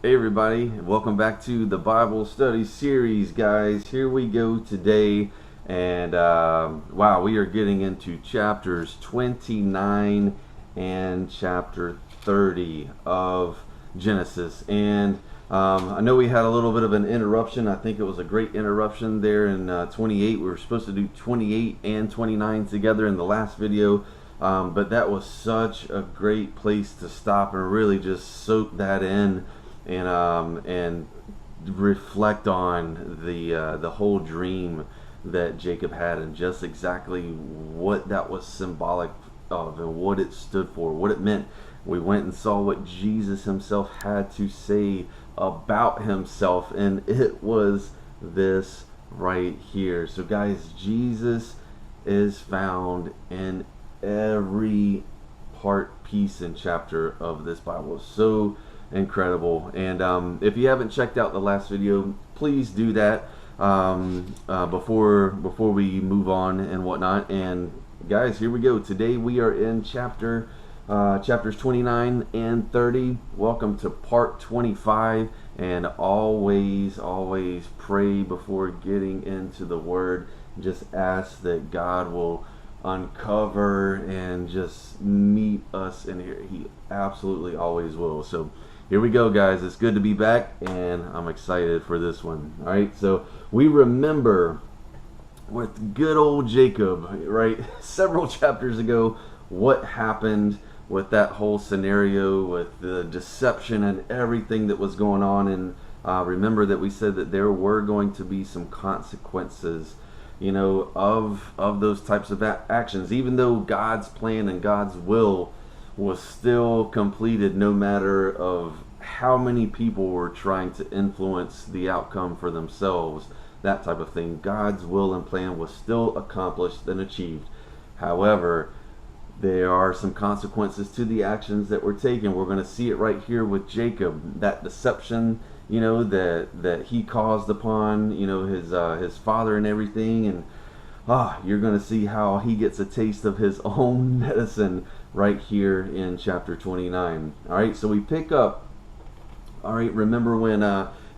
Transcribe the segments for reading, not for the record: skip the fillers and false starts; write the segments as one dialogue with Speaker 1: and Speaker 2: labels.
Speaker 1: Hey everybody, welcome back to the Bible study series, guys. Here we go today, and wow, we are getting into chapters 29 and chapter 30 of Genesis. And I know we had a little bit of an interruption. I think it was a great interruption there in 28. We were supposed to do 28 and 29 together in the last video. But that was such a great place to stop and really just soak that in and reflect on the whole dream that Jacob had and just exactly what that was symbolic of and what it stood for, what it meant. We went and saw what Jesus himself had to say about himself, and it was this right here. So guys, Jesus is found in every part, piece, and chapter of this Bible. So incredible. And if you haven't checked out the last video, please do that before we move on and whatnot. And guys, here we go. Today we are in chapters 29 and 30. Welcome to part 25. And always pray before getting into the word. Just ask that God will uncover and just meet us in here. He absolutely always will. So here we go, guys. It's good to be back, and I'm excited for this one. All right, so we remember with good old Jacob, right, several chapters ago, what happened with that whole scenario, with the deception and everything that was going on. And remember that we said that there were going to be some consequences, of those types of actions, even though God's plan and God's will was still completed, no matter of how many people were trying to influence the outcome for themselves, that type of thing. God's will and plan was still accomplished and achieved. However, there are some consequences to the actions that were taken. We're going to see it right here with Jacob, that deception, that he caused upon, his father and everything. And you're going to see how he gets a taste of his own medicine right here in chapter 29. All right, so we pick up. All right, remember when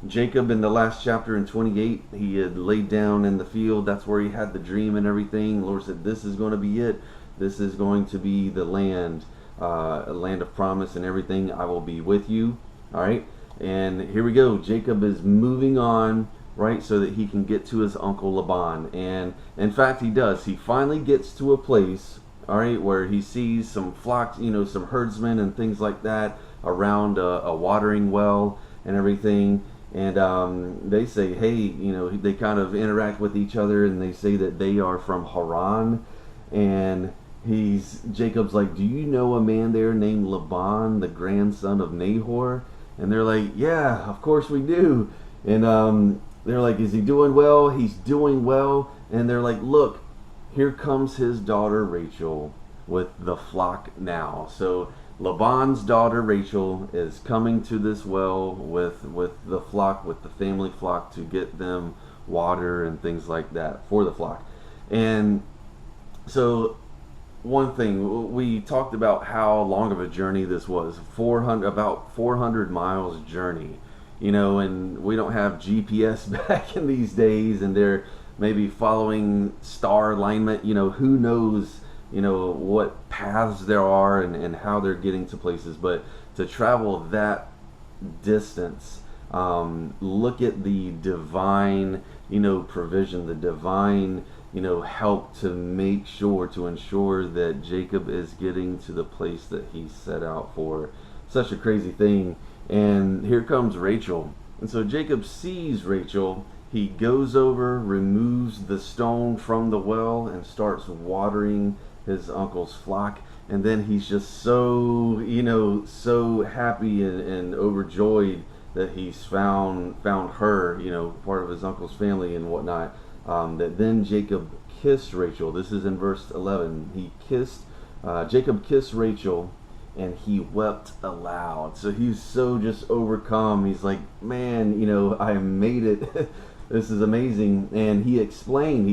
Speaker 1: Jacob in the last chapter in 28, he had laid down in the field. That's where he had the dream and everything. The Lord said, this is going to be it. This is going to be the land, a land of promise and everything. I will be with you. All right, and here we go. Jacob is moving on, right, so that he can get to his uncle Laban. And in fact, he does. He finally gets to a place, all right, where he sees some flocks, some herdsmen and things like that around a watering well and everything. And they say, hey, they kind of interact with each other, and they say that they are from Haran. And Jacob's like, do you know a man there named Laban, the grandson of Nahor? And they're like, yeah, of course we do. And they're like, is he doing well? He's doing well. And they're like, look, here comes his daughter Rachel with the flock now. So Laban's daughter Rachel is coming to this well with the flock, with the family flock, to get them water and things like that for the flock. And so one thing, we talked about how long of a journey this was, about 400 miles journey, and we don't have GPS back in these days, and they're maybe following star alignment, who knows, what paths there are and how they're getting to places. But to travel that distance, look at the divine, provision, the divine, help to ensure that Jacob is getting to the place that he set out for. Such a crazy thing. And here comes Rachel. And so Jacob sees Rachel. He goes over, removes the stone from the well, and starts watering his uncle's flock. And then he's just so, so happy and overjoyed that he's found her, part of his uncle's family and whatnot. That then Jacob kissed Rachel. This is in verse 11. Jacob kissed Rachel, and he wept aloud. So he's so just overcome. He's like, man, I made it. This is amazing. And he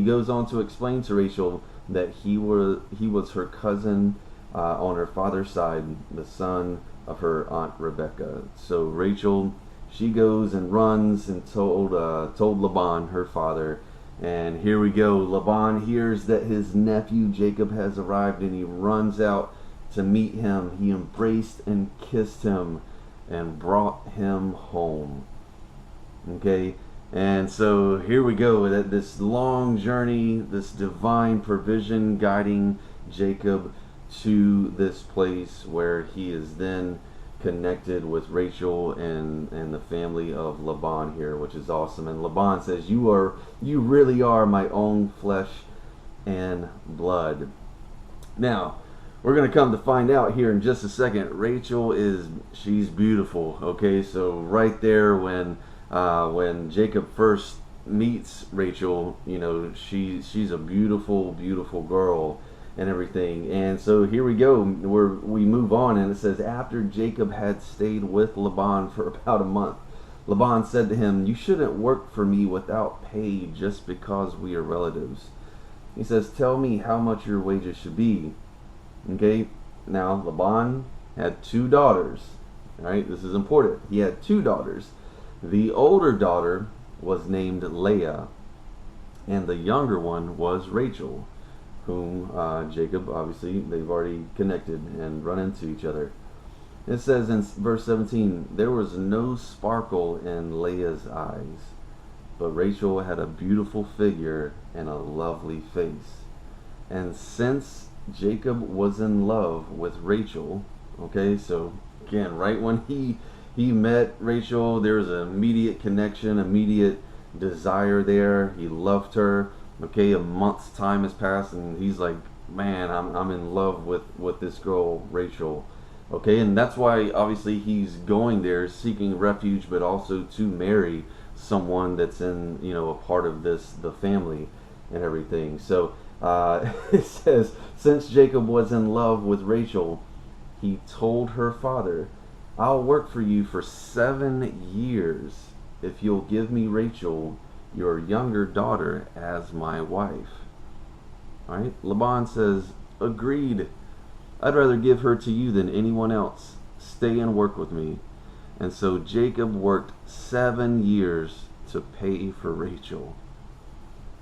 Speaker 1: goes on to explain to Rachel that he was her cousin on her father's side, the son of her aunt Rebecca. So Rachel she goes and runs and told Laban, her father. And here we go. Laban hears that his nephew Jacob has arrived, and he runs out to meet him. He embraced and kissed him and brought him home. Okay, and so here we go. That this long journey, this divine provision guiding Jacob to this place where he is then connected with Rachel and the family of Laban here, which is awesome. And Laban says, you really are my own flesh and blood. Now, we're going to come to find out here in just a second, Rachel she's beautiful. Okay, so right there when Jacob first meets Rachel, she's a beautiful, beautiful girl and everything. And so here we go, we move on, and it says, after Jacob had stayed with Laban for about a month, Laban said to him, you shouldn't work for me without pay just because we are relatives. He says, tell me how much your wages should be. Okay, now Laban had 2 daughters. All right, this is important. He had 2 daughters. The older daughter was named Leah, and the younger one was Rachel, whom Jacob, obviously, they've already connected and run into each other. It says in verse 17, there was no sparkle in Leah's eyes, but Rachel had a beautiful figure and a lovely face. And since Jacob was in love with Rachel, okay, so again, right when he met Rachel, there was an immediate connection, immediate desire there. He loved her. Okay, a month's time has passed, and he's like, man, I'm in love with this girl, Rachel. Okay, and that's why obviously he's going there seeking refuge, but also to marry someone that's in, a part of the family and everything. So it says, since Jacob was in love with Rachel, he told her father, I'll work for you for 7 years if you'll give me Rachel, your younger daughter, as my wife. All right, Laban says, agreed. I'd rather give her to you than anyone else. Stay and work with me. And so Jacob worked 7 years to pay for Rachel.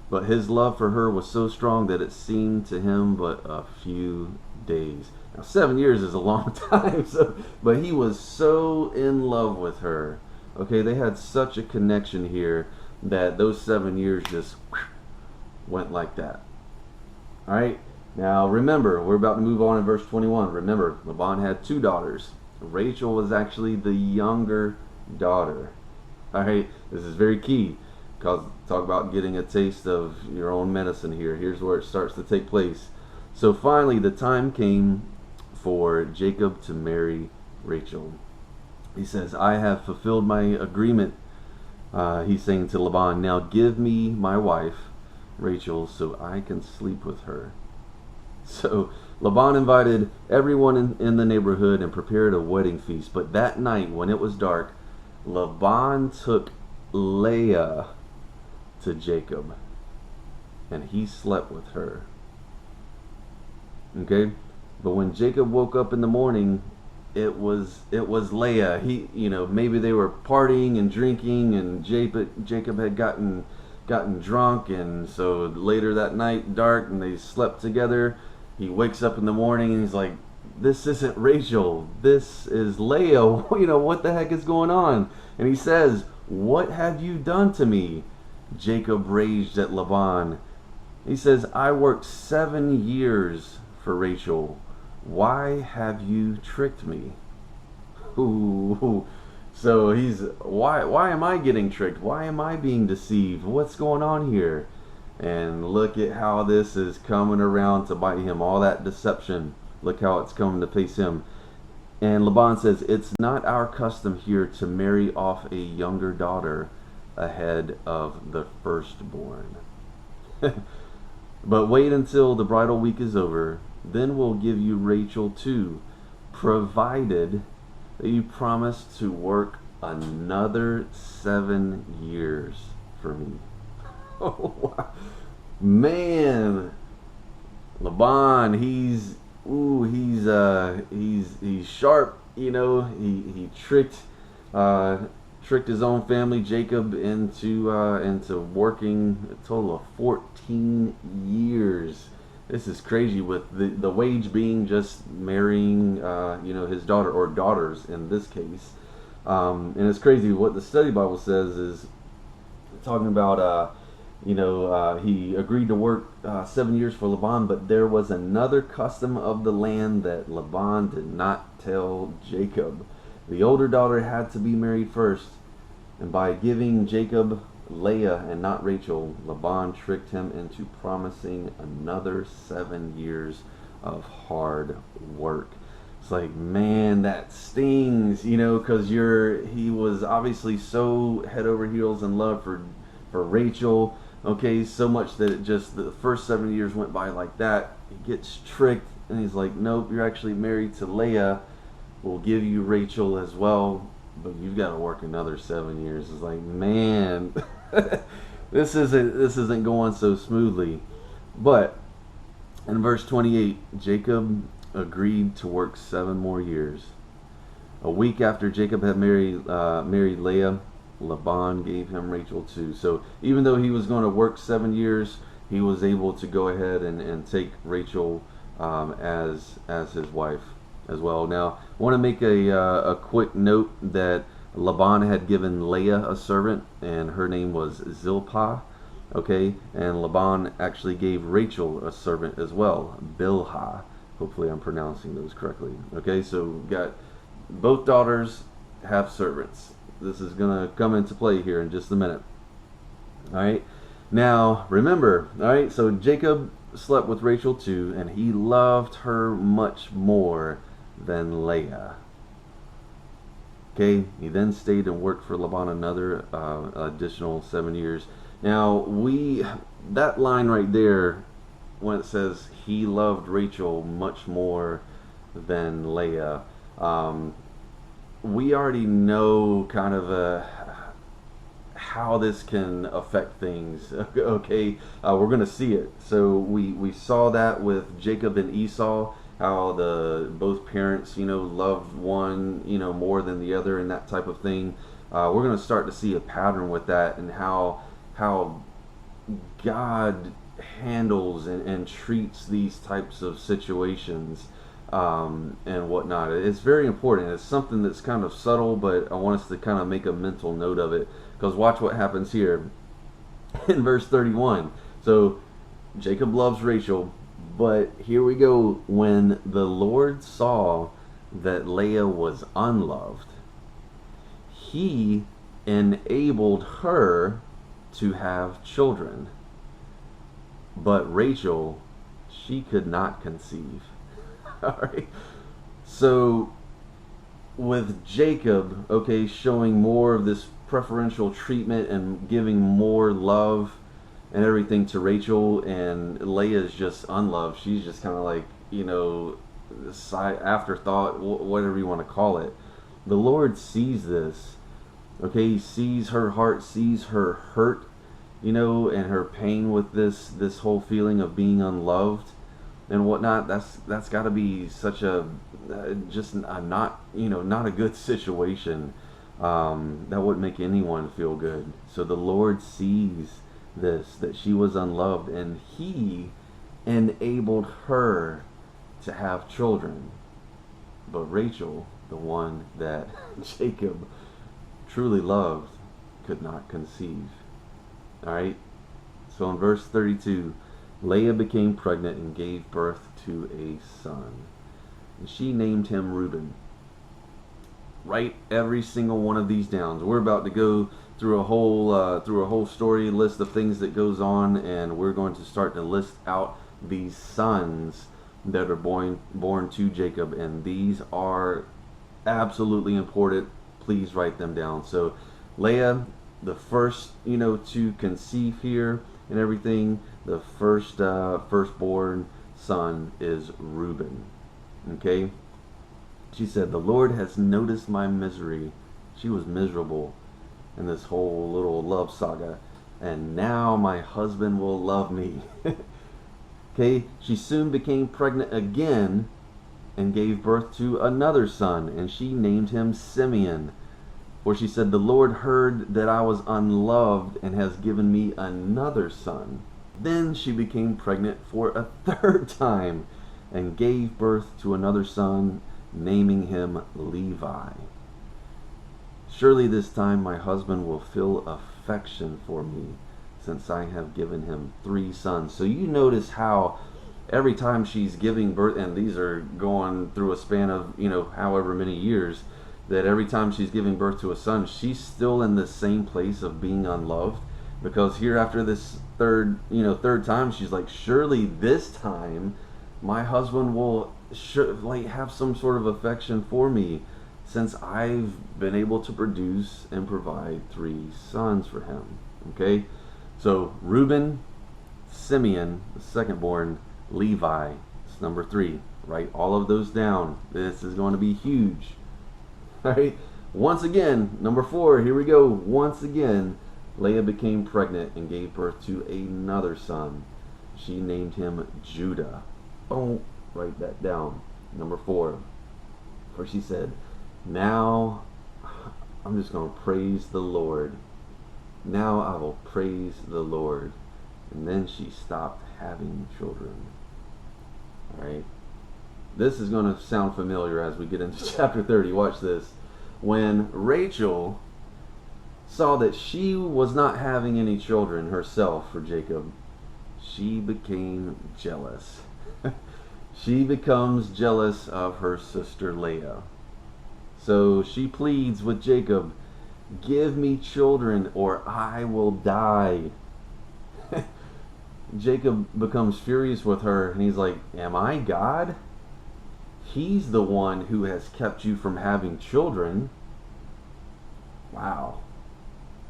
Speaker 1: But his love for her was so strong that it seemed to him but a few days. Now, 7 years is a long time, but he was so in love with her. Okay, they had such a connection here that those 7 years just went like that. All right, now remember, we're about to move on in verse 21. Remember, Laban had 2 daughters. Rachel was actually the younger daughter. All right, this is very key, because talk about getting a taste of your own medicine here. Here's where it starts to take place. So finally, the time came for Jacob to marry Rachel. He says, I have fulfilled my agreement. He's saying to Laban, now give me my wife, Rachel, so I can sleep with her. So Laban invited everyone in the neighborhood and prepared a wedding feast. But that night, when it was dark, Laban took Leah to Jacob, and he slept with her. Okay? But when Jacob woke up in the morning, it was Leah. Maybe they were partying and drinking, and Jacob had gotten drunk, and so later that night, dark, and they slept together. He wakes up in the morning and he's like, this isn't Rachel, this is Leah. What the heck is going on? And he says, what have you done to me? Jacob raged at Laban. He says, I worked 7 years for Rachel. Why have you tricked me? Ooh. So why am I getting tricked? Why am I being deceived? What's going on here? And look at how this is coming around to bite him. All that deception. Look how it's coming to face him. And Laban says, it's not our custom here to marry off a younger daughter ahead of the firstborn. But wait until the bridal week is over. Then we'll give you Rachel too, provided that you promise to work another 7 years for me. Oh, wow. Man, Laban, he's sharp. He tricked his own family, Jacob, into working a total of 14 years. This is crazy, with the wage being just marrying, his daughter, or daughters in this case. And it's crazy. What the study Bible says is talking about, he agreed to work 7 years for Laban, but there was another custom of the land that Laban did not tell Jacob. The older daughter had to be married first, and by giving Jacob Leah and not Rachel, Laban tricked him into promising another 7 years of hard work. It's like, man, that stings, because he was obviously so head over heels in love for Rachel. Okay, so much that it just, the first 7 years went by like that. He gets tricked, and he's like, nope, you're actually married to Leah. We'll give you Rachel as well, but you've got to work another 7 years. It's like, man, this isn't going so smoothly. But in verse 28, Jacob agreed to work 7 more years. A week after Jacob had married Leah, Laban gave him Rachel too. So even though he was going to work 7 years, he was able to go ahead and take Rachel as his wife as well. Now, I want to make a quick note that Laban had given Leah a servant, and her name was Zilpah. Okay, and Laban actually gave Rachel a servant as well, Bilhah. Hopefully I'm pronouncing those correctly. Okay, so we've got both daughters have servants. This is going to come into play here in just a minute. All right, now remember, all right, so Jacob slept with Rachel too, and he loved her much more than Leah. Okay, he then stayed and worked for Laban another additional 7 years. Now, that line right there, when it says he loved Rachel much more than Leah, we already know kind of how this can affect things. Okay, we're going to see it. So we saw that with Jacob and Esau, how both parents, loved one, more than the other, and that type of thing. We're going to start to see a pattern with that, and how God handles and treats these types of situations and whatnot. It's very important. It's something that's kind of subtle, but I want us to kind of make a mental note of it, because watch what happens here in verse 31. So Jacob loves Rachel, but here we go. When the Lord saw that Leah was unloved, he enabled her to have children, but Rachel, she could not conceive. All right. So with Jacob, okay, showing more of this preferential treatment and giving more love and everything to Rachel, and Leah's just unloved. She's just kind of like, side afterthought, whatever you want to call it. The Lord sees this. Okay, he sees her heart, sees her hurt, and her pain with this whole feeling of being unloved and whatnot. That's got to be such a not a good situation. That wouldn't make anyone feel good. So the Lord sees this, that she was unloved, and he enabled her to have children, but Rachel, the one that Jacob truly loved, could not conceive. All right, so in verse 32, Leah became pregnant and gave birth to a son, and she named him Reuben. Write every single one of these down. We're about to go through a whole story list of things that goes on, and we're going to start to list out these sons that are born to Jacob, and these are absolutely important. Please write them down. So Leah, the first to conceive here and everything, the firstborn son is Reuben. Okay, she said, the Lord has noticed my misery. She was miserable in this whole little love saga, and now my husband will love me. Okay, she soon became pregnant again and gave birth to another son, and she named him Simeon. For she said, the Lord heard that I was unloved and has given me another son. Then she became pregnant for a third time and gave birth to another son, naming him Levi. Surely this time my husband will feel affection for me, since I have given him 3 sons. So you notice how every time she's giving birth, and these are going through a span of, however many years, that every time she's giving birth to a son, she's still in the same place of being unloved. Because here after this third time, she's like, surely this time my husband will have some sort of affection for me, since I've been able to produce and provide 3 sons for him. Okay, so Reuben, Simeon, the second born, Levi, it's number 3. Write all of those down. This is going to be huge. All right, once again, number 4, here we go. Once again, Leah became pregnant and gave birth to another son. She named him Judah. Don't write that down. Number 4. For she said, now I'm just going to praise the Lord. Now I will praise the Lord. And then she stopped having children. All right. This is going to sound familiar as we get into chapter 30. Watch this. When Rachel saw that she was not having any children herself for Jacob, she became jealous. She becomes jealous of her sister Leah. So she pleads with Jacob, give me children or I will die. Jacob becomes furious with her and he's like, am I God? He's the one who has kept you from having children. Wow.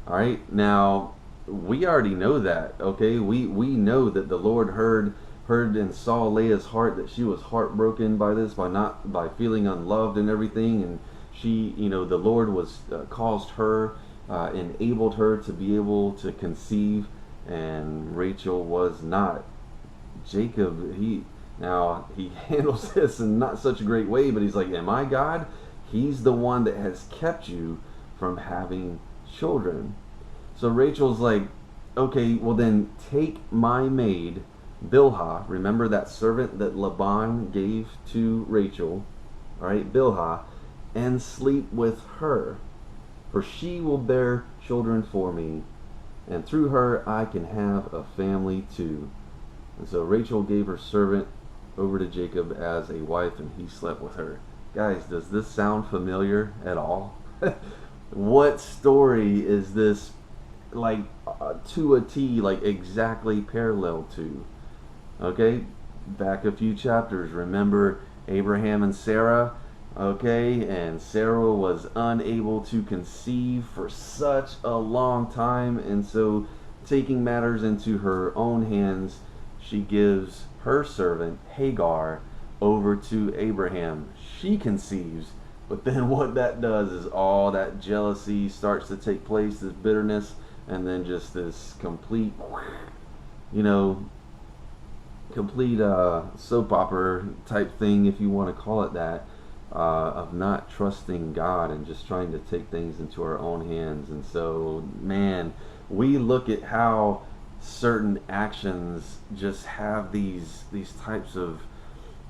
Speaker 1: All right, now we already know that, okay? We know that the Lord heard and saw Leah's heart, that she was heartbroken by this, by feeling unloved and everything, and she, the Lord was caused her, enabled her to be able to conceive, and Rachel was not. Jacob, he handles this in not such a great way, but he's like, am I God? He's the one that has kept you from having children. So Rachel's like, okay, well then take my maid Bilhah, remember that servant that Laban gave to Rachel, all right, Bilhah, and sleep with her, for she will bear children for me, and through her I can have a family too. And so Rachel gave her servant over to Jacob as a wife, and he slept with her. Guys, does this sound familiar at all? What story is this like to a T, like exactly parallel to? Okay, back a few chapters, remember Abraham and Sarah? Okay, and Sarah was unable to conceive for such a long time, and so taking matters into her own hands, she gives her servant Hagar over to Abraham. She conceives, but then what that does is all that jealousy starts to take place, this bitterness, and then just this complete soap opera type thing, if you want to call it that, of not trusting God and just trying to take things into our own hands. And so, man, we look at how certain actions just have these types of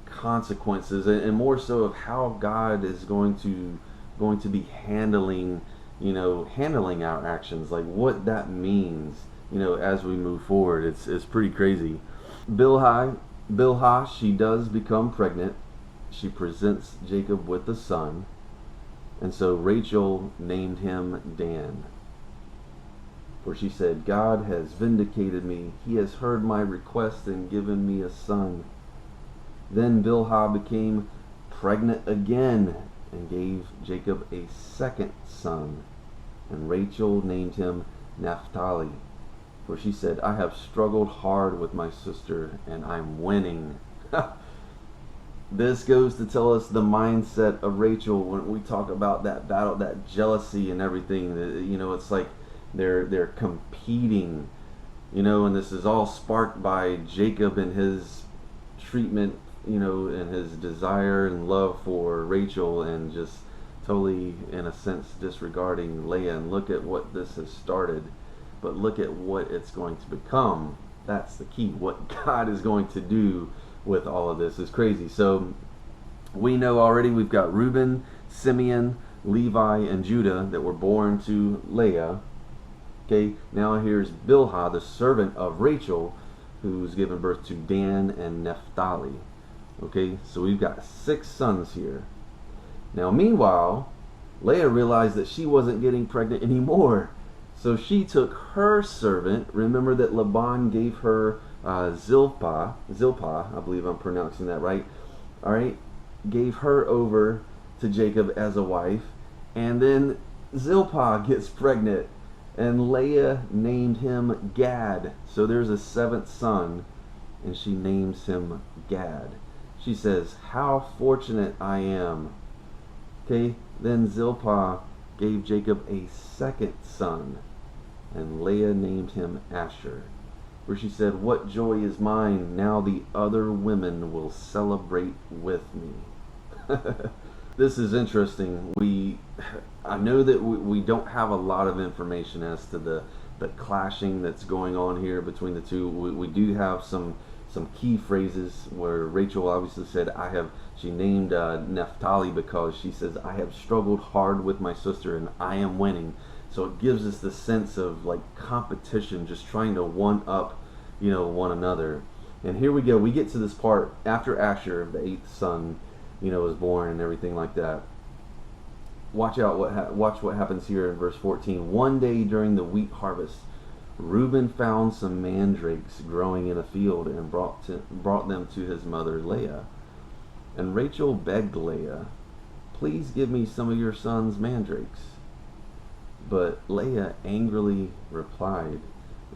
Speaker 1: consequences, and more so of how God is going to be handling our actions, like what that means, as we move forward. It's pretty crazy. Bilhah, she does become pregnant. She presents Jacob with a son, and so Rachel named him Dan. For she said, God has vindicated me. He has heard my request and given me a son. Then Bilhah became pregnant again and gave Jacob a second son, and Rachel named him Naphtali. For she said, I have struggled hard with my sister, and I'm winning. This goes to tell us the mindset of Rachel when we talk about that battle, that jealousy and everything. It's like they're competing, and this is all sparked by Jacob and his treatment, and his desire and love for Rachel, and just totally, in a sense, disregarding Leah. And look at what this has started, but look at what it's going to become. That's the key. What God is going to do with all of this is crazy. So we know already we've got Reuben, Simeon, Levi, and Judah that were born to Leah. Okay, now here's Bilhah, the servant of Rachel, who's given birth to Dan and Naphtali. Okay, so we've got 6 sons here. Now meanwhile, Leah realized that she wasn't getting pregnant anymore. So she took her servant. Remember that Laban gave her Zilpah, I believe I'm pronouncing that right. All right, gave her over to Jacob as a wife. And then Zilpah gets pregnant, and Leah named him Gad. So there's a 7th son, and she names him Gad. She says, "How fortunate I am." Okay, then Zilpah gave Jacob a 2nd son, and Leah named him Asher, where she said, "What joy is mine, now the other women will celebrate with me." This is interesting. I know that we don't have a lot of information as to the clashing that's going on here between the two. We do have some key phrases where Rachel obviously said, she named Naphtali because she says, "I have struggled hard with my sister and I am winning." So it gives us the sense of like competition, just trying to one up, one another. And here we go. We get to this part after Asher, the 8th son, was born and everything like that. Watch what happens here in verse 14. One day during the wheat harvest, Reuben found some mandrakes growing in a field and brought them to his mother Leah. And Rachel begged Leah, "Please give me some of your son's mandrakes." But Leah angrily replied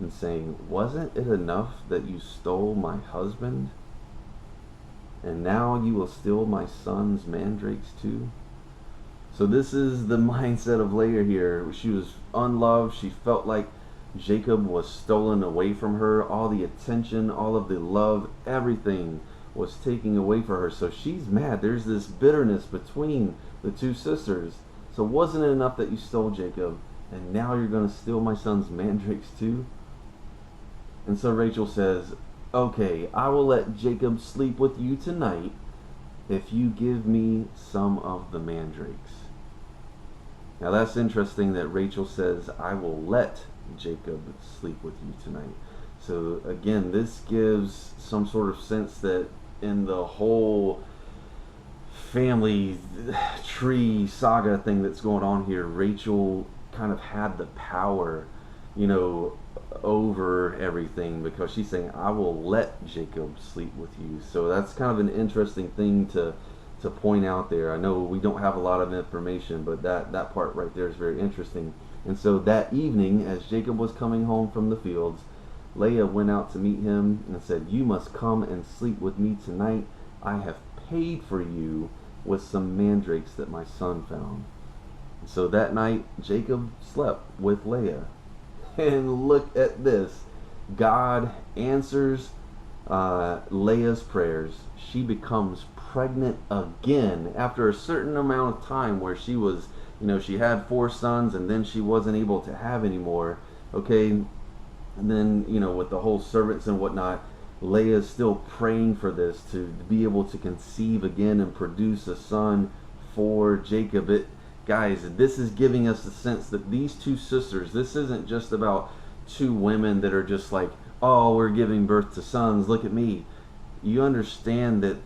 Speaker 1: and saying, "Wasn't it enough that you stole my husband? And now you will steal my son's mandrakes too?" So this is the mindset of Leah here. She was unloved. She felt like Jacob was stolen away from her. All the attention, all of the love, everything was taken away from her. So she's mad. There's this bitterness between the 2 sisters. So wasn't it enough that you stole Jacob, and now you're going to steal my son's mandrakes too? And so Rachel says, "Okay, I will let Jacob sleep with you tonight if you give me some of the mandrakes." Now that's interesting that Rachel says, "I will let Jacob sleep with you tonight." So again, this gives some sort of sense that in the whole family tree saga thing that's going on here, Rachel kind of had the power, over everything, because she's saying, "I will let Jacob sleep with you." So that's kind of an interesting thing to point out there. I know we don't have a lot of information, but that part right there is very interesting. And so that evening, as Jacob was coming home from the fields, Leah went out to meet him and said, "You must come and sleep with me tonight. I have paid for you with some mandrakes that my son found." So that night, Jacob slept with Leah. And look at this. God answers Leah's prayers. She becomes pregnant again after a certain amount of time where she was, she had 4 sons and then she wasn't able to have any more. Okay. And then, with the whole servants and whatnot, Leah is still praying for this, to be able to conceive again and produce a son for Jacob. Guys, this is giving us the sense that these 2 sisters, this isn't just about 2 women that are just like, "Oh, we're giving birth to sons, look at me." You understand that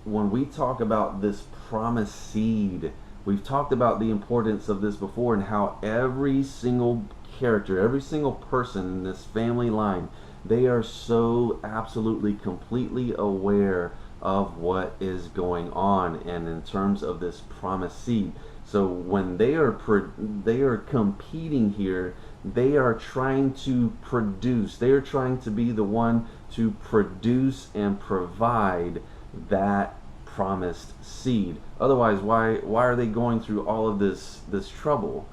Speaker 1: when we talk about this promised seed, we've talked about the importance of this before, and how every single character, every single person in this family line, they are so absolutely completely aware of what is going on, and in terms of this promised seed. So when they are competing here, they are trying to produce. They are trying to be the one to produce and provide that promised seed. Otherwise, why are they going through all of this trouble?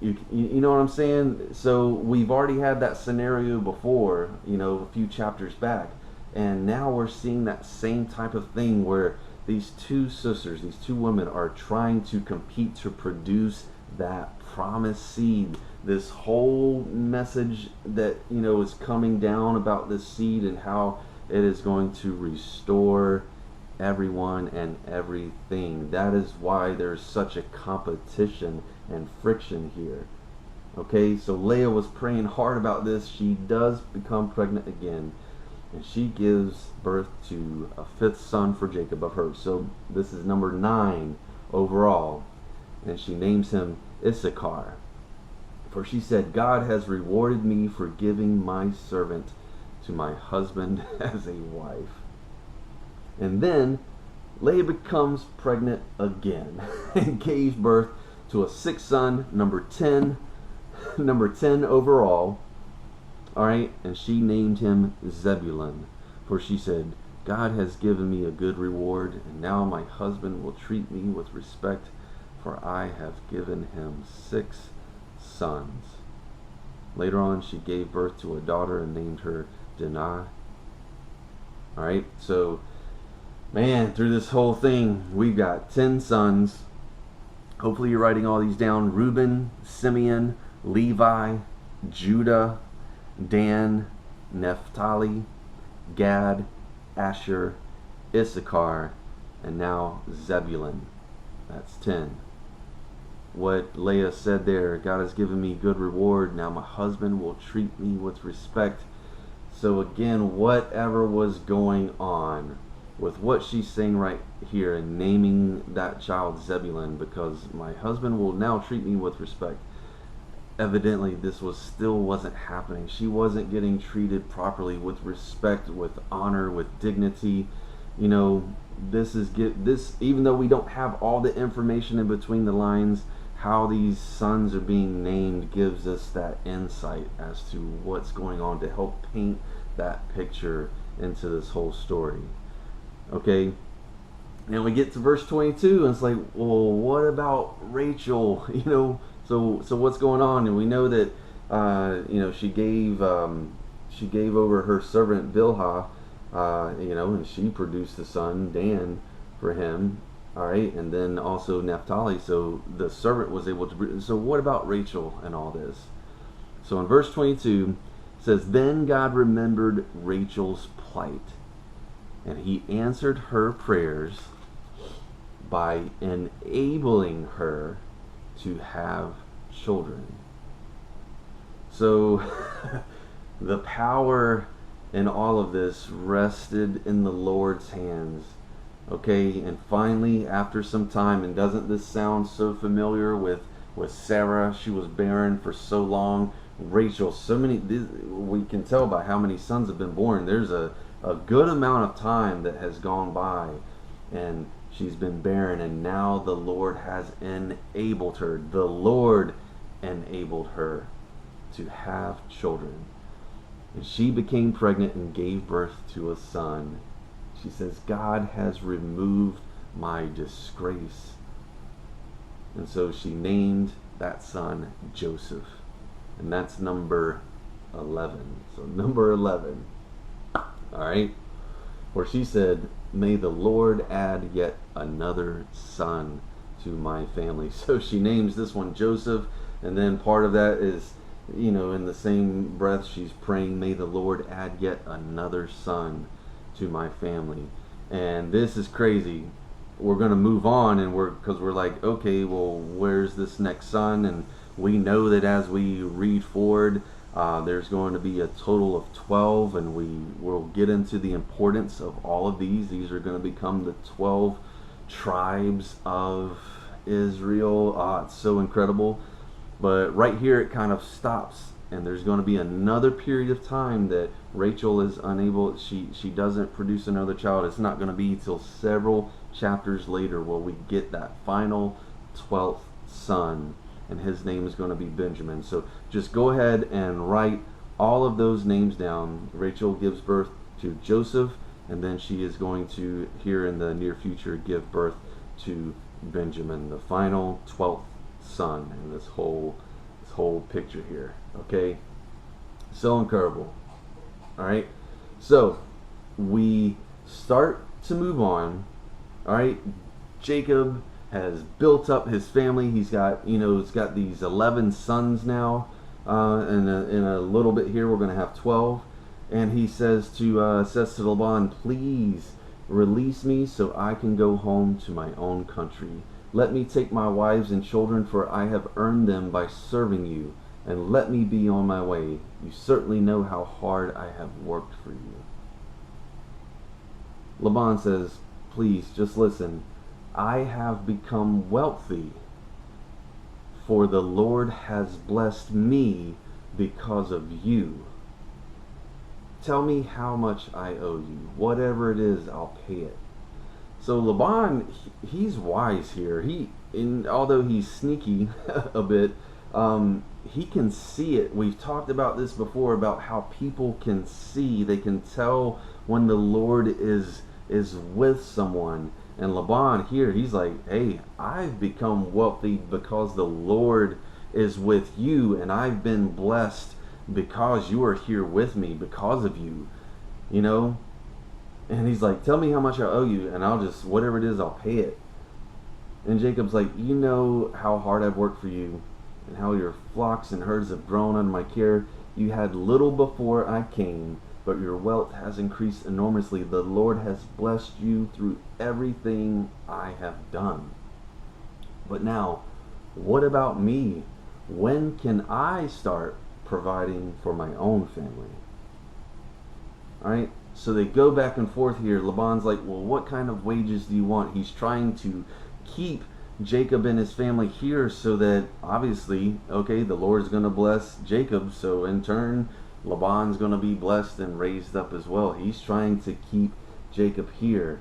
Speaker 1: You know what I'm saying? So we've already had that scenario before, a few chapters back, and now we're seeing that same type of thing where these two sisters, these two women, are trying to compete to produce that promised seed. This whole message that, is coming down about this seed and how it is going to restore everyone and everything. That is why there's such a competition and friction here. Okay, so Leah was praying hard about this. She does become pregnant again, and she gives birth to a fifth son for Jacob of her. So this is number 9 overall, and she names him Issachar. For she said, God has rewarded me for giving my servant to my husband as a wife. And then Leah becomes pregnant again and gave birth to a 6th son, number 10 overall. All right, and she named him Zebulun, for she said, God has given me a good reward, and now my husband will treat me with respect, for I have given him 6 sons. Later on, she gave birth to a daughter and named her Dinah. All right, so man, through this whole thing, we've got 10 sons. Hopefully you're writing all these down. Reuben, Simeon, Levi, Judah, Dan, Naphtali, Gad, Asher, Issachar, and now Zebulun. That's 10. What Leah said there, God has given me good reward, now my husband will treat me with respect. So again, whatever was going on with what she's saying right here and naming that child Zebulun, because my husband will now treat me with respect, evidently this wasn't happening. She wasn't getting treated properly with respect, with honor, with dignity. This even though we don't have all the information in between the lines, how these sons are being named gives us that insight as to what's going on to help paint that picture into this whole story. Okay, and we get to verse 22 and it's like, well, what about Rachel? So what's going on? And we know that she gave over her servant Bilhah, and she produced a son, Dan, for him. All right, and then also Naphtali. So the servant was able to. So what about Rachel and all this? So in verse 22 it says, then God remembered Rachel's plight, and he answered her prayers by enabling her to have children. So the power in all of this rested in the Lord's hands. Okay, and finally, after some time, and doesn't this sound so familiar with Sarah? She was barren for so long. Rachel, we can tell by how many sons have been born. There's a good amount of time that has gone by, and she's been barren, and now the Lord has enabled her. The Lord enabled her to have children. And she became pregnant and gave birth to a son. She says, God has removed my disgrace. And so she named that son Joseph. And that's number 11. So number 11. All right. Where she said, may the Lord add yet another son to my family. So she names this one Joseph. And then part of that is, in the same breath, she's praying, may the Lord add yet another son to my family. And this is crazy. We're going to move on, and because we're like, okay, well, where's this next son? And we know that as we read forward, there's going to be a total of 12, and we will get into the importance of all of these. These are going to become the 12 tribes of Israel. It's so incredible. But right here it kind of stops, and there's going to be another period of time that Rachel is unable, she doesn't produce another child. It's not going to be till several chapters later where we get that final 12th son, and his name is going to be Benjamin. So just go ahead and write all of those names down. Rachel gives birth to Joseph, and then she is going to, here in the near future, give birth to Benjamin, the final 12th son in this whole picture here. Okay, so incredible. All right, so we start to move on All right, Jacob has built up his family. He's got, he's got these 11 sons now. In a little bit here, we're going to have 12. And he says to Laban, please release me so I can go home to my own country. Let me take my wives and children, for I have earned them by serving you, and let me be on my way. You certainly know how hard I have worked for you. Laban says, please, just listen. I have become wealthy, for the Lord has blessed me because of you. Tell me how much I owe you. Whatever it is, I'll pay it. So Laban, he's wise here. Although he's sneaky a bit, he can see it. We've talked about this before, about how people can see. They can tell when the Lord is with someone. And Laban here, he's like, hey, I've become wealthy because the Lord is with you, and I've been blessed because you are here with me, because of you, And he's like, tell me how much I owe you, and I'll just, whatever it is, I'll pay it. And Jacob's like, you know how hard I've worked for you, and how your flocks and herds have grown under my care. You had little before I came, but your wealth has increased enormously. The Lord has blessed you through everything I have done. But now, what about me? When can I start providing for my own family? All right, so they go back and forth here. Laban's like, well, what kind of wages do you want? He's trying to keep Jacob and his family here so that, obviously, okay, the Lord's going to bless Jacob, so in turn Laban's going to be blessed and raised up as well. He's trying to keep Jacob here,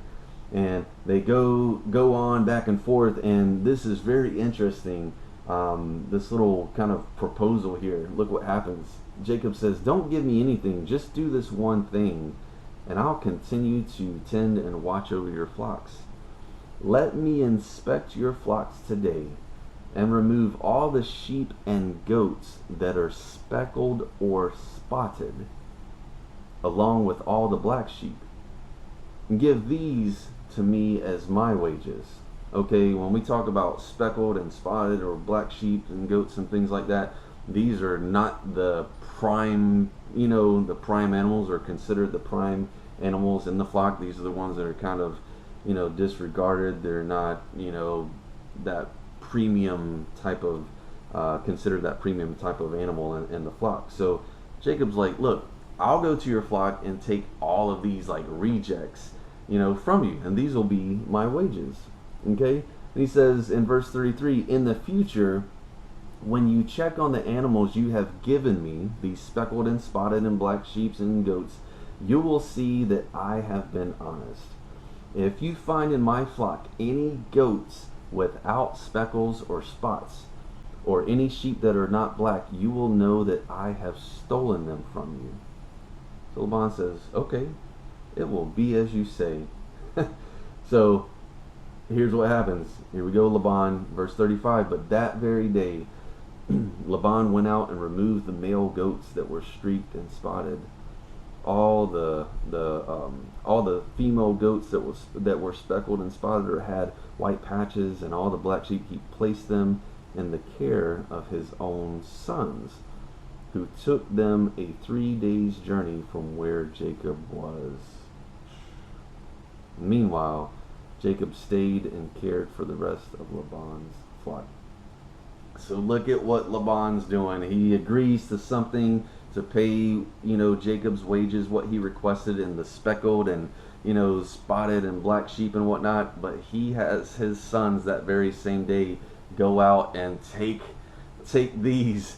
Speaker 1: and they go on back and forth. And this is very interesting, this little kind of proposal here. Look what happens. Jacob says, don't give me anything, just do this one thing, and I'll continue to tend and watch over your flocks. Let me inspect your flocks today, and remove all the sheep and goats that are speckled or spotted, along with all the black sheep. And give these to me as my wages. Okay, when we talk about speckled and spotted or black sheep and goats and things like that, these are not the prime, the prime animals, or considered the prime animals in the flock. These are the ones that are kind of, disregarded. They're not, that premium type of, considered that premium type of animal in the flock. So Jacob's like, look, I'll go to your flock and take all of these like rejects, from you, and these will be my wages. Okay? And he says in verse 33, in the future, when you check on the animals you have given me, these speckled and spotted and black sheep and goats, you will see that I have been honest. If you find in my flock any goats without speckles or spots, or any sheep that are not black, you will know that I have stolen them from you. So Laban says, okay, it will be as you say. So here's what happens. Here we go, Laban, verse 35. But that very day, Laban went out and removed the male goats that were streaked and spotted. All the female goats that were speckled and spotted or had white patches, and all the black sheep, he placed them in the care of his own sons, who took them a 3 days' journey from where Jacob was. Meanwhile, Jacob stayed and cared for the rest of Laban's flock. So look at what Laban's doing. He agrees to something to pay, Jacob's wages, what he requested in the speckled and, spotted and black sheep and whatnot. But he has his sons that very same day go out and take these,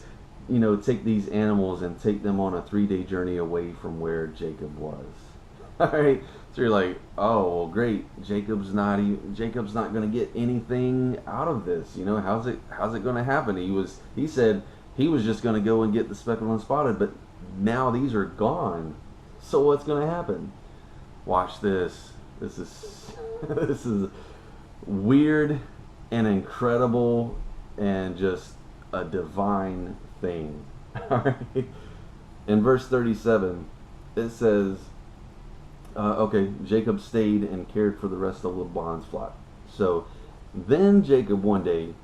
Speaker 1: take these animals and take them on a 3-day journey away from where Jacob was. All right. So you're like, oh, well, great. Jacob's not going to get anything out of this. How's it going to happen? He said he was just going to go and get the speckled and spotted, but now these are gone. So what's going to happen? Watch this. This is weird and incredible and just a divine thing. All right. In verse 37, it says, Okay, Jacob stayed and cared for the rest of Laban's flock. So then Jacob one day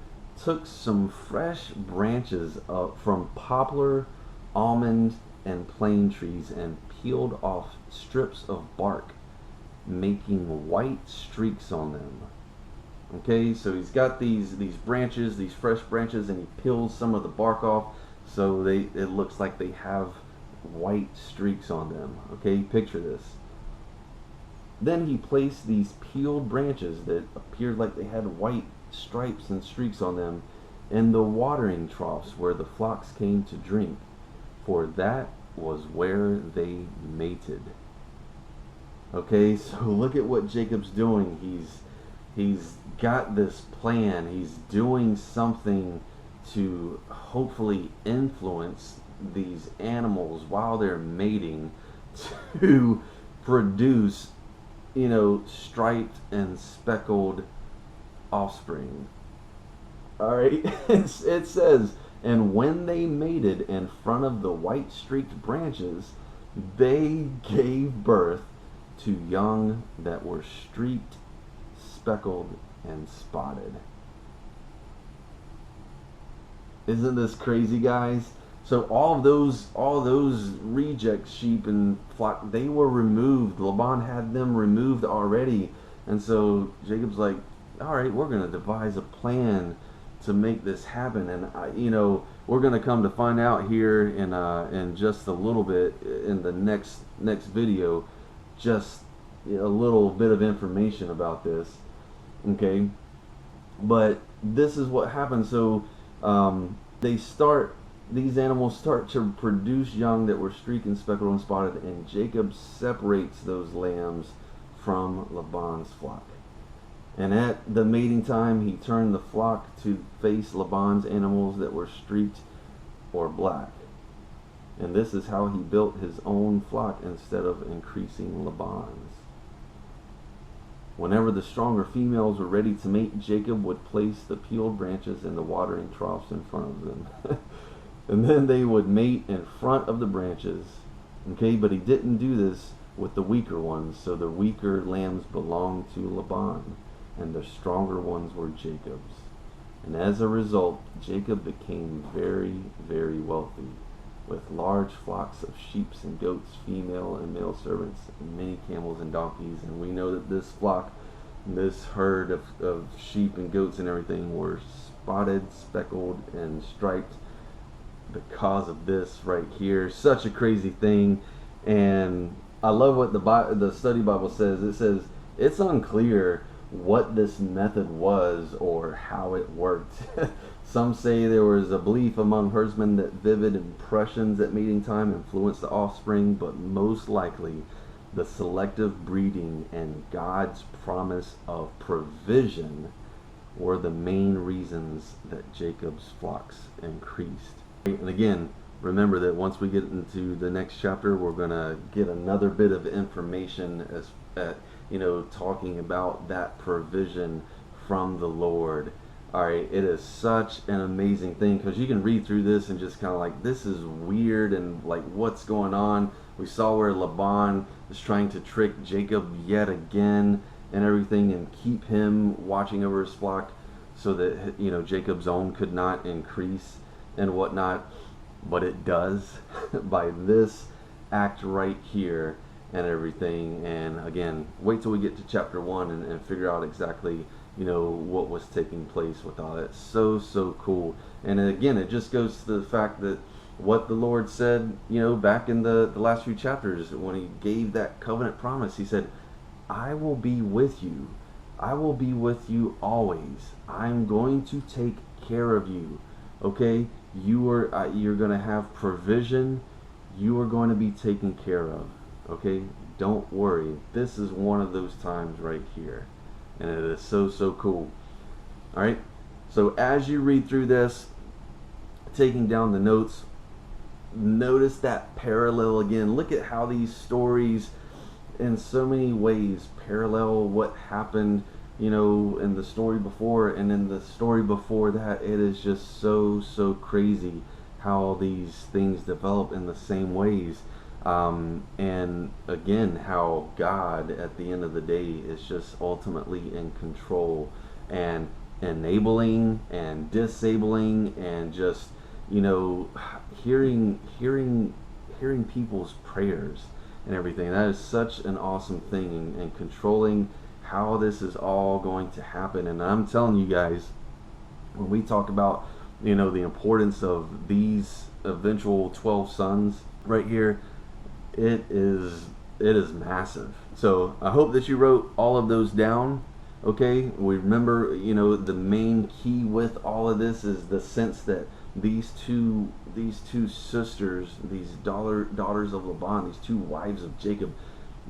Speaker 1: took some fresh branches from poplar, almond, and plane trees and peeled off strips of bark, making white streaks on them. Okay, so he's got these branches, these fresh branches, and he peels some of the bark off, so it looks like they have white streaks on them. Okay, picture this. Then he placed these peeled branches that appeared like they had white stripes and streaks on them in the watering troughs where the flocks came to drink, for that was where they mated. Okay, so look at what Jacob's doing. He's got this plan. He's doing something to hopefully influence these animals while they're mating to produce, striped and speckled offspring. All right, it says, and when they mated in front of the white streaked branches, they gave birth to young that were streaked, speckled, and spotted. Isn't this crazy, guys? So all those reject sheep and flock, they were removed. Laban had them removed already, and so Jacob's like, all right, we're going to devise a plan to make this happen. And we're going to come to find out here in just a little bit in the next video, just a little bit of information about this. Okay, but this is what happens. So these animals start to produce young that were streaked and speckled and spotted, and Jacob separates those lambs from Laban's flock. And at the mating time, he turned the flock to face Laban's animals that were streaked or black. And this is how he built his own flock instead of increasing Laban's. Whenever the stronger females were ready to mate, Jacob would place the peeled branches in the watering troughs in front of them. And then they would mate in front of the branches. Okay, but he didn't do this with the weaker ones, so the weaker lambs belonged to Laban, and the stronger ones were Jacob's. And as a result, Jacob became very, very wealthy, with large flocks of sheep and goats, female and male servants, and many camels and donkeys. And we know that this flock, this herd of sheep and goats and everything were spotted, speckled, and striped because of this right here. Such a crazy thing. And I love what the study Bible says. It says it's unclear what this method was or how it worked. Some say there was a belief among herdsmen that vivid impressions at mating time influenced the offspring, but most likely the selective breeding and God's promise of provision were the main reasons that Jacob's flocks increased. And again, remember that once we get into the next chapter, we're going to get another bit of information talking about that provision from the Lord. All right, it is such an amazing thing, because you can read through this and just kind of like, this is weird, and like, what's going on? We saw where Laban is trying to trick Jacob yet again and everything, and keep him watching over his flock so that Jacob's own could not increase and whatnot, but it does by this act right here and everything. And again, wait till we get to chapter 1 and figure out exactly what was taking place with all that. So cool. And again, it just goes to the fact that what the Lord said back in the last few chapters, when he gave that covenant promise, he said, I will be with you. I will be with you always. I'm going to take care of you. Okay, you're going to have provision. You are going to be taken care of. Okay, don't worry. This is one of those times right here, and it is so cool. All right, so as you read through this, taking down the notes, notice that parallel again. Look at how these stories in so many ways parallel what happened in the story before, and in the story before that. It is just so crazy how these things develop in the same ways. And again, how God at the end of the day is just ultimately in control and enabling and disabling, and just, you know, hearing people's prayers and everything. That is such an awesome thing, and controlling how this is all going to happen. And I'm telling you guys, when we talk about, you know, the importance of these eventual 12 sons right here, it is massive. So I hope that you wrote all of those down. Okay, we remember, you know, the main key with all of this is the sense that these two sisters, these daughters of Laban, these two wives of Jacob,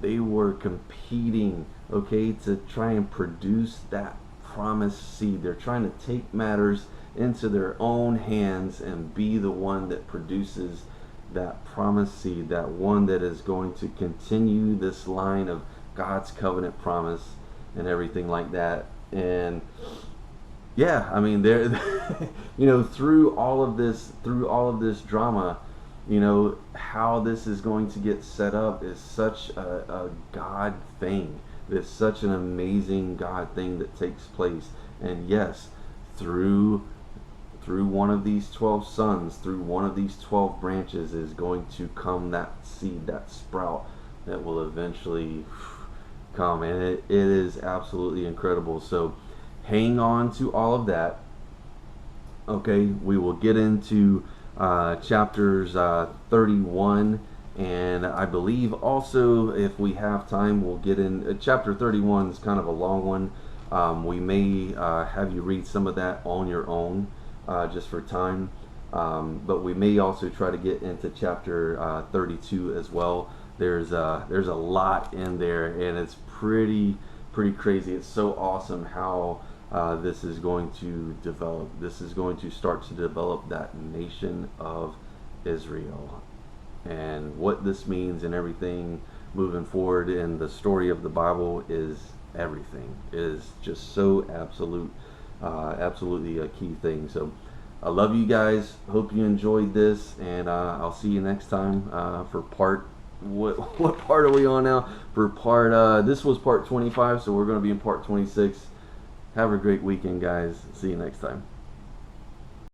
Speaker 1: they were competing, okay, to try and produce that promised seed. They're trying to take matters into their own hands and be the one that produces that promised seed, that one that is going to continue this line of God's covenant promise and everything like that. And yeah, I mean, there, you know, through all of this drama, you know, how this is going to get set up is such a God thing. It's such an amazing God thing that takes place. And yes, through one of these 12 sons, through one of these 12 branches, is going to come that seed, that sprout that will eventually come. And it is absolutely incredible. So hang on to all of that. Okay, we will get into chapters 31, and I believe also, if we have time, we'll get in. Chapter 31 is kind of a long one. We may have you read some of that on your own, just for time, but we may also try to get into chapter 32 as well. There's a lot in there, and it's pretty crazy. It's so awesome how this is going to develop. This is going to start to develop that nation of Israel, and what this means and everything moving forward in the story of the Bible is everything. It is just so absolutely a key thing. So I love you guys. Hope you enjoyed this, and I'll see you next time for part. What part are we on now? For part this was part 25, so we're going to be in part 26. Have a great weekend, guys. See you next time.